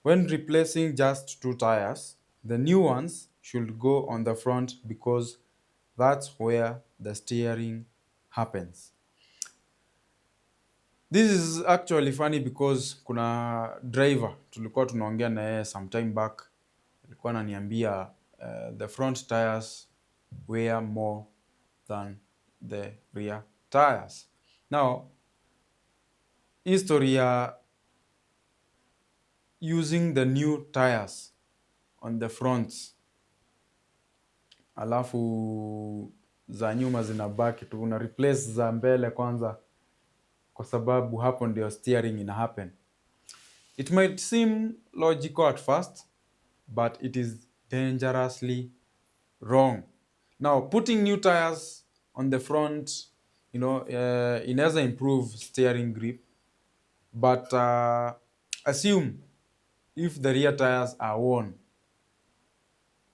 When replacing just 2 tires, the new ones should go on the front because that's where the steering happens. This is actually funny because kuna driver tulikuwa tunaongea na yeye sometime back, alikuwa ananiambia the front tires weigh more than the rear tires. Now, history ya using the new tires on the fronts alafu za nyuma zinabaki tu, una replace za mbele kwanza kwa sababu hapo ndio steering ina happen. It might seem logical at first, but it is dangerously wrong. Now, putting new tires on the front, inaweza improve steering grip, but assume if the rear tires are worn,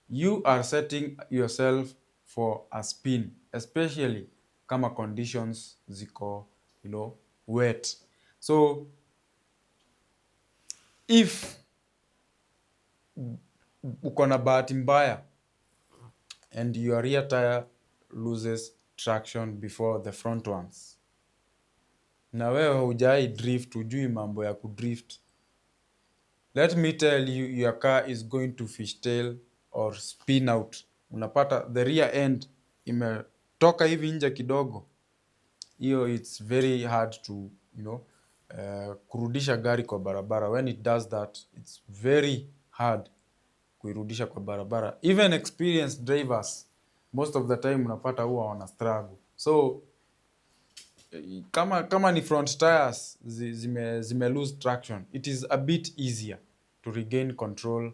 you are setting yourself for a spin, especially kama conditions ziko, wet. So if uko na bahati mbaya and your rear tire loses traction before the front ones, na wewe hujai drift, hujui mambo ya kudrift, let me tell you, your car is going to fishtail or spin out. Unapata the rear end imetoka hivi nje kidogo. Hiyo it's very hard to, kurudisha gari kwa barabara. When it does that, it's very hard kuirudisha kwa barabara. Even experienced drivers, most of the time unapata huwa wana struggle. So kama ni front tires zime lose traction, it is a bit easier to regain control,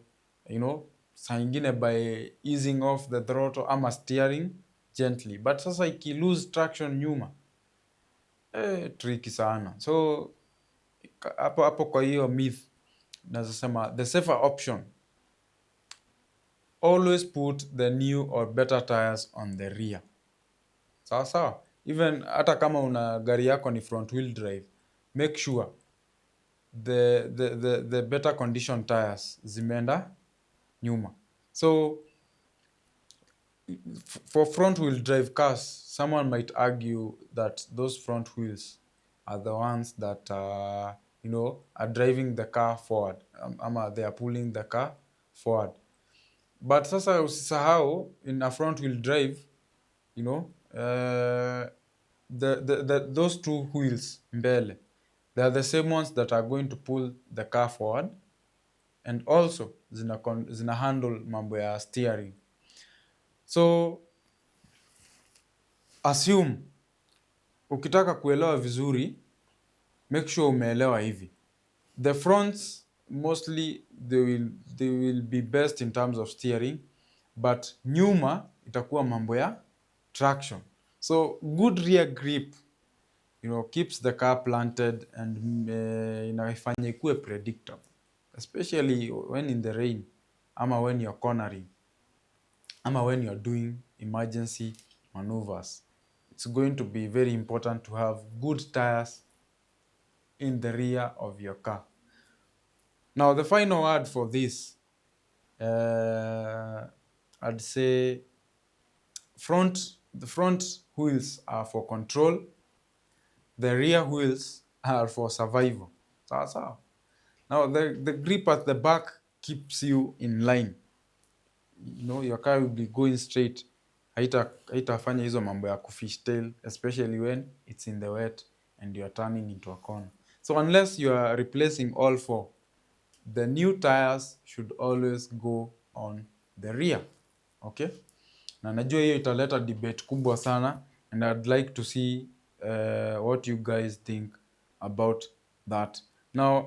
saa ingine by easing off the throttle ama steering gently. But sasa iki lose traction nyuma, tricky sana. So hapo kwa hiyo myth nazasema the safer option, always put the new or better tires on the rear. Sawa. Even hata kama una gari yako ni front wheel drive, make sure the better condition tires zimeenda nyuma. So for front wheel drive cars, someone might argue that those front wheels are the ones that are driving the car forward, ama they are pulling the car forward. But sasa usisahau, in a front wheel drive, those two wheels mbele, they are the same ones that are going to pull the car forward and also zina handle mambo ya steering. So assume, ukitaka kuelewa vizuri, make sure umeelewa hivi. The fronts mostly they will be best in terms of steering, but nyuma itakuwa mambo ya traction. So good rear grip, keeps the car planted and inaifanya ikuwe predictable, especially when in the rain, ama when you're cornering, ama when you're doing emergency maneuvers. It's going to be very important to have good tires in the rear of your car. Now, the final word for this, I'd say the front wheels are for control, the rear wheels are for survival. Sawa. Now, the grip at the back keeps you in line. Your car will be going straight. Haitafanya hizo mambo ya kufishtail, especially when it's in the wet and you're turning into a corner. So unless you are replacing all 4, the new tires should always go on the rear. Okay? Na najua hiyo italeta debate kubwa sana, and I'd like to see what you guys think about that. Now,